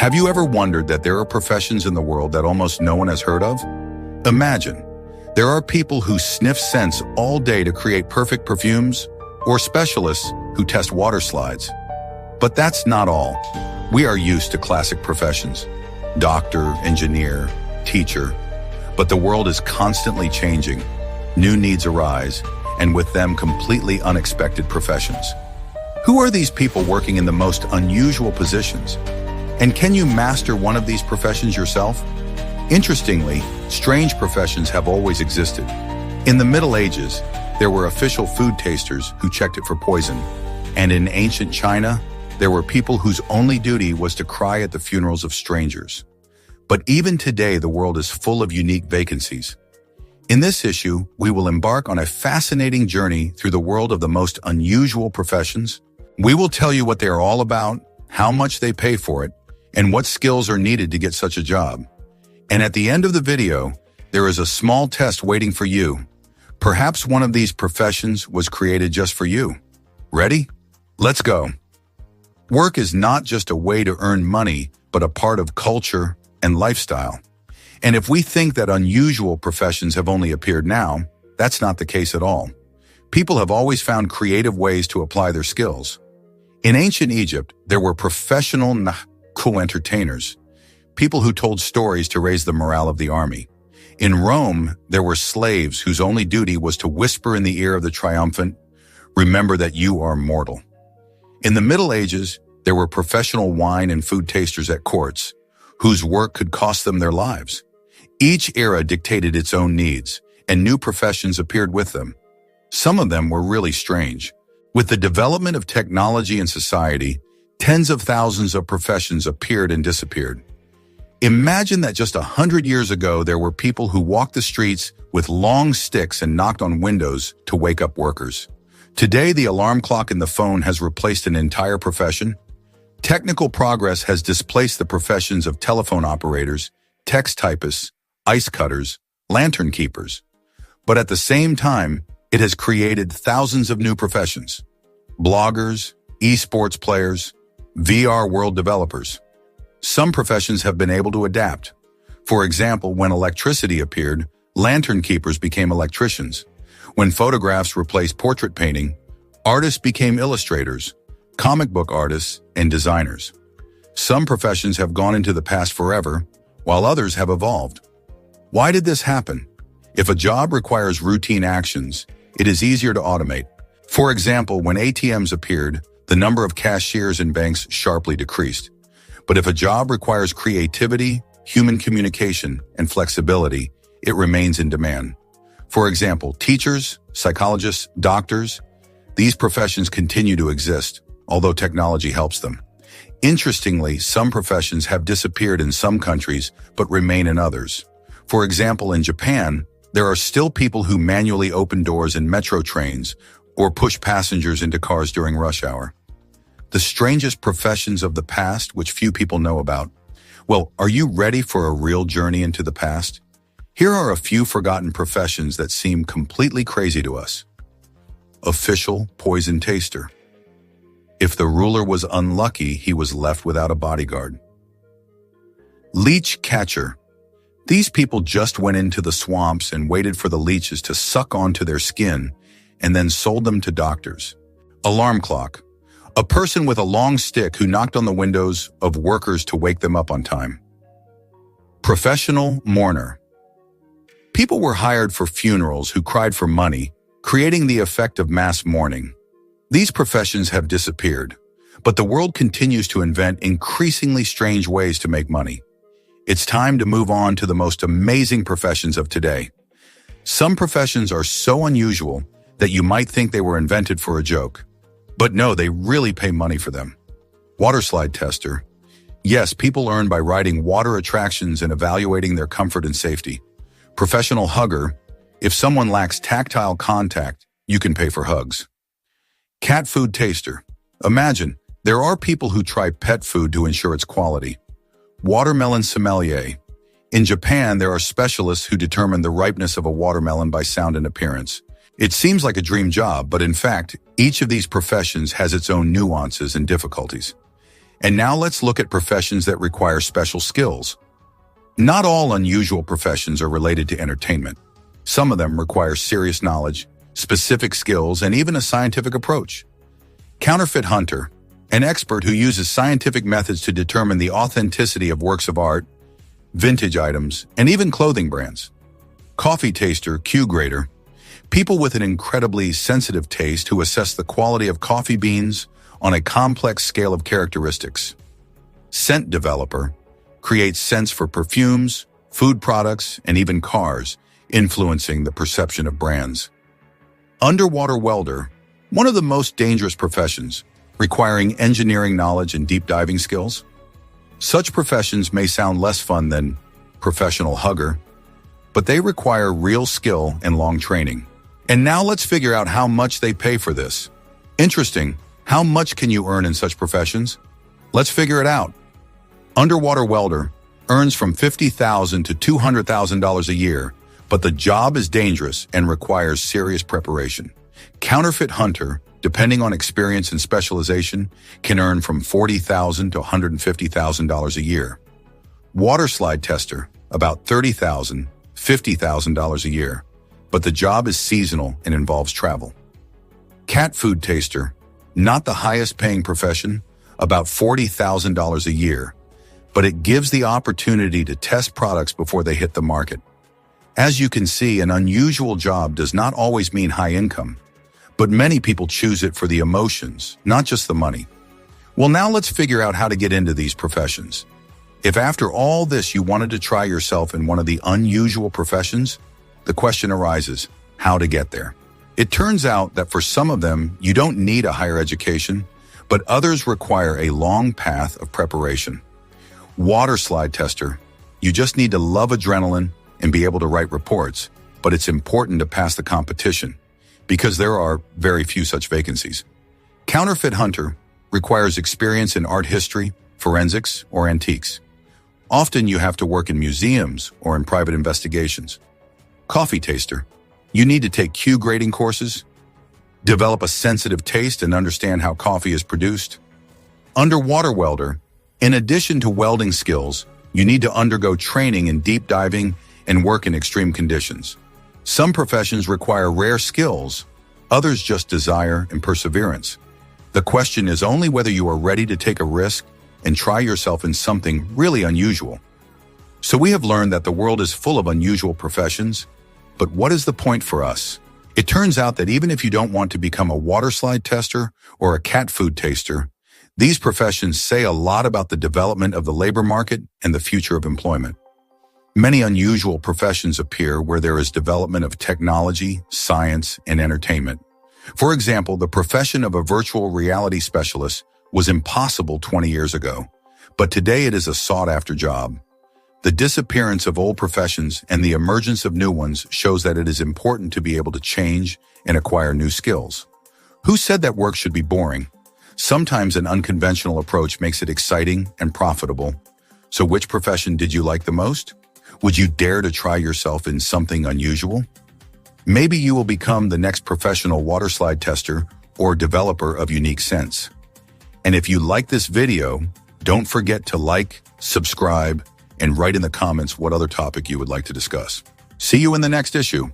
Have you ever wondered that there are professions in the world that almost no one has heard of? Imagine, there are people who sniff scents all day to create perfect perfumes, or specialists who test water slides. But that's not all. We are used to classic professions: doctor, engineer, teacher. But the world is constantly changing. New needs arise, and with them completely unexpected professions. Who are these people working in the most unusual positions? And can you master one of these professions yourself? Interestingly, strange professions have always existed. In the Middle Ages, there were official food tasters who checked it for poison. And in ancient China, there were people whose only duty was to cry at the funerals of strangers. But even today, the world is full of unique vacancies. In this issue, we will embark on a fascinating journey through the world of the most unusual professions. We will tell you what they are all about, how much they pay for it, and what skills are needed to get such a job. And at the end of the video, there is a small test waiting for you. Perhaps one of these professions was created just for you. Ready? Let's go. Work is not just a way to earn money, but a part of culture and lifestyle. And if we think that unusual professions have only appeared now, that's not the case at all. People have always found creative ways to apply their skills. In ancient Egypt, there were professional entertainers, people who told stories to raise the morale of the army. In Rome, there were slaves whose only duty was to whisper in the ear of the triumphant, "Remember that you are mortal." In the Middle Ages, there were professional wine and food tasters at courts, whose work could cost them their lives. Each era dictated its own needs, and new professions appeared with them. Some of them were really strange. With the development of technology and society, tens of thousands of professions appeared and disappeared. Imagine that just 100 years ago, there were people who walked the streets with long sticks and knocked on windows to wake up workers. Today, the alarm clock in the phone has replaced an entire profession. Technical progress has displaced the professions of telephone operators, text typists, ice cutters, lantern keepers. But at the same time, it has created thousands of new professions: bloggers, esports players, VR world developers. Some professions have been able to adapt. For example, when electricity appeared, lantern keepers became electricians. When photographs replaced portrait painting, artists became illustrators, comic book artists, and designers. Some professions have gone into the past forever, while others have evolved. Why did this happen? If a job requires routine actions, it is easier to automate. For example, when ATMs appeared, the number of cashiers in banks sharply decreased. But if a job requires creativity, human communication, and flexibility, it remains in demand. For example, teachers, psychologists, doctors, these professions continue to exist, although technology helps them. Interestingly, some professions have disappeared in some countries, but remain in others. For example, in Japan, there are still people who manually open doors in metro trains or push passengers into cars during rush hour. The strangest professions of the past, which few people know about. Well, are you ready for a real journey into the past? Here are a few forgotten professions that seem completely crazy to us. Official poison taster. If the ruler was unlucky, he was left without a bodyguard. Leech catcher. These people just went into the swamps and waited for the leeches to suck onto their skin and then sold them to doctors. Alarm clock. A person with a long stick who knocked on the windows of workers to wake them up on time. Professional mourner. People were hired for funerals who cried for money, creating the effect of mass mourning. These professions have disappeared, but the world continues to invent increasingly strange ways to make money. It's time to move on to the most amazing professions of today. Some professions are so unusual that you might think they were invented for a joke. But no, they really pay money for them. Water slide tester. Yes, people earn by riding water attractions and evaluating their comfort and safety. Professional hugger. If someone lacks tactile contact, you can pay for hugs. Cat food taster. Imagine, there are people who try pet food to ensure its quality. Watermelon sommelier. In Japan, there are specialists who determine the ripeness of a watermelon by sound and appearance. It seems like a dream job, but in fact, each of these professions has its own nuances and difficulties. And now let's look at professions that require special skills. Not all unusual professions are related to entertainment. Some of them require serious knowledge, specific skills, and even a scientific approach. Counterfeit hunter, an expert who uses scientific methods to determine the authenticity of works of art, vintage items, and even clothing brands. Coffee taster, Q grader, people with an incredibly sensitive taste who assess the quality of coffee beans on a complex scale of characteristics. Scent developer, creates scents for perfumes, food products, and even cars, influencing the perception of brands. Underwater welder, one of the most dangerous professions, requiring engineering knowledge and deep diving skills. Such professions may sound less fun than professional hugger, but they require real skill and long training. And now let's figure out how much they pay for this. Interesting, how much can you earn in such professions? Let's figure it out. Underwater welder earns from $50,000 to $200,000 a year, but the job is dangerous and requires serious preparation. Counterfeit hunter, depending on experience and specialization, can earn from $40,000 to $150,000 a year. Water slide tester, about $30,000, $50,000 a year, but the job is seasonal and involves travel. Cat food taster, not the highest paying profession, about $40,000 a year, but it gives the opportunity to test products before they hit the market. As you can see, an unusual job does not always mean high income, but many people choose it for the emotions, not just the money. Well, now let's figure out how to get into these professions. If after all this you wanted to try yourself in one of the unusual professions, the question arises, how to get there? It turns out that for some of them, you don't need a higher education, but others require a long path of preparation. Water slide tester, you just need to love adrenaline and be able to write reports, but it's important to pass the competition because there are very few such vacancies. Counterfeit hunter requires experience in art history, forensics, or antiques. Often you have to work in museums or in private investigations. Coffee taster, you need to take Q grading courses, develop a sensitive taste and understand how coffee is produced. Underwater welder, in addition to welding skills, you need to undergo training in deep diving and work in extreme conditions. Some professions require rare skills, others just desire and perseverance. The question is only whether you are ready to take a risk and try yourself in something really unusual. So we have learned that the world is full of unusual professions, but what is the point for us? It turns out that even if you don't want to become a water slide tester or a cat food taster, these professions say a lot about the development of the labor market and the future of employment. Many unusual professions appear where there is development of technology, science, and entertainment. For example, the profession of a virtual reality specialist was impossible 20 years ago, but today it is a sought-after job. The disappearance of old professions and the emergence of new ones shows that it is important to be able to change and acquire new skills. Who said that work should be boring? Sometimes an unconventional approach makes it exciting and profitable. So which profession did you like the most? Would you dare to try yourself in something unusual? Maybe you will become the next professional water slide tester or developer of unique scents. And if you like this video, don't forget to like, subscribe, and write in the comments what other topic you would like to discuss. See you in the next issue.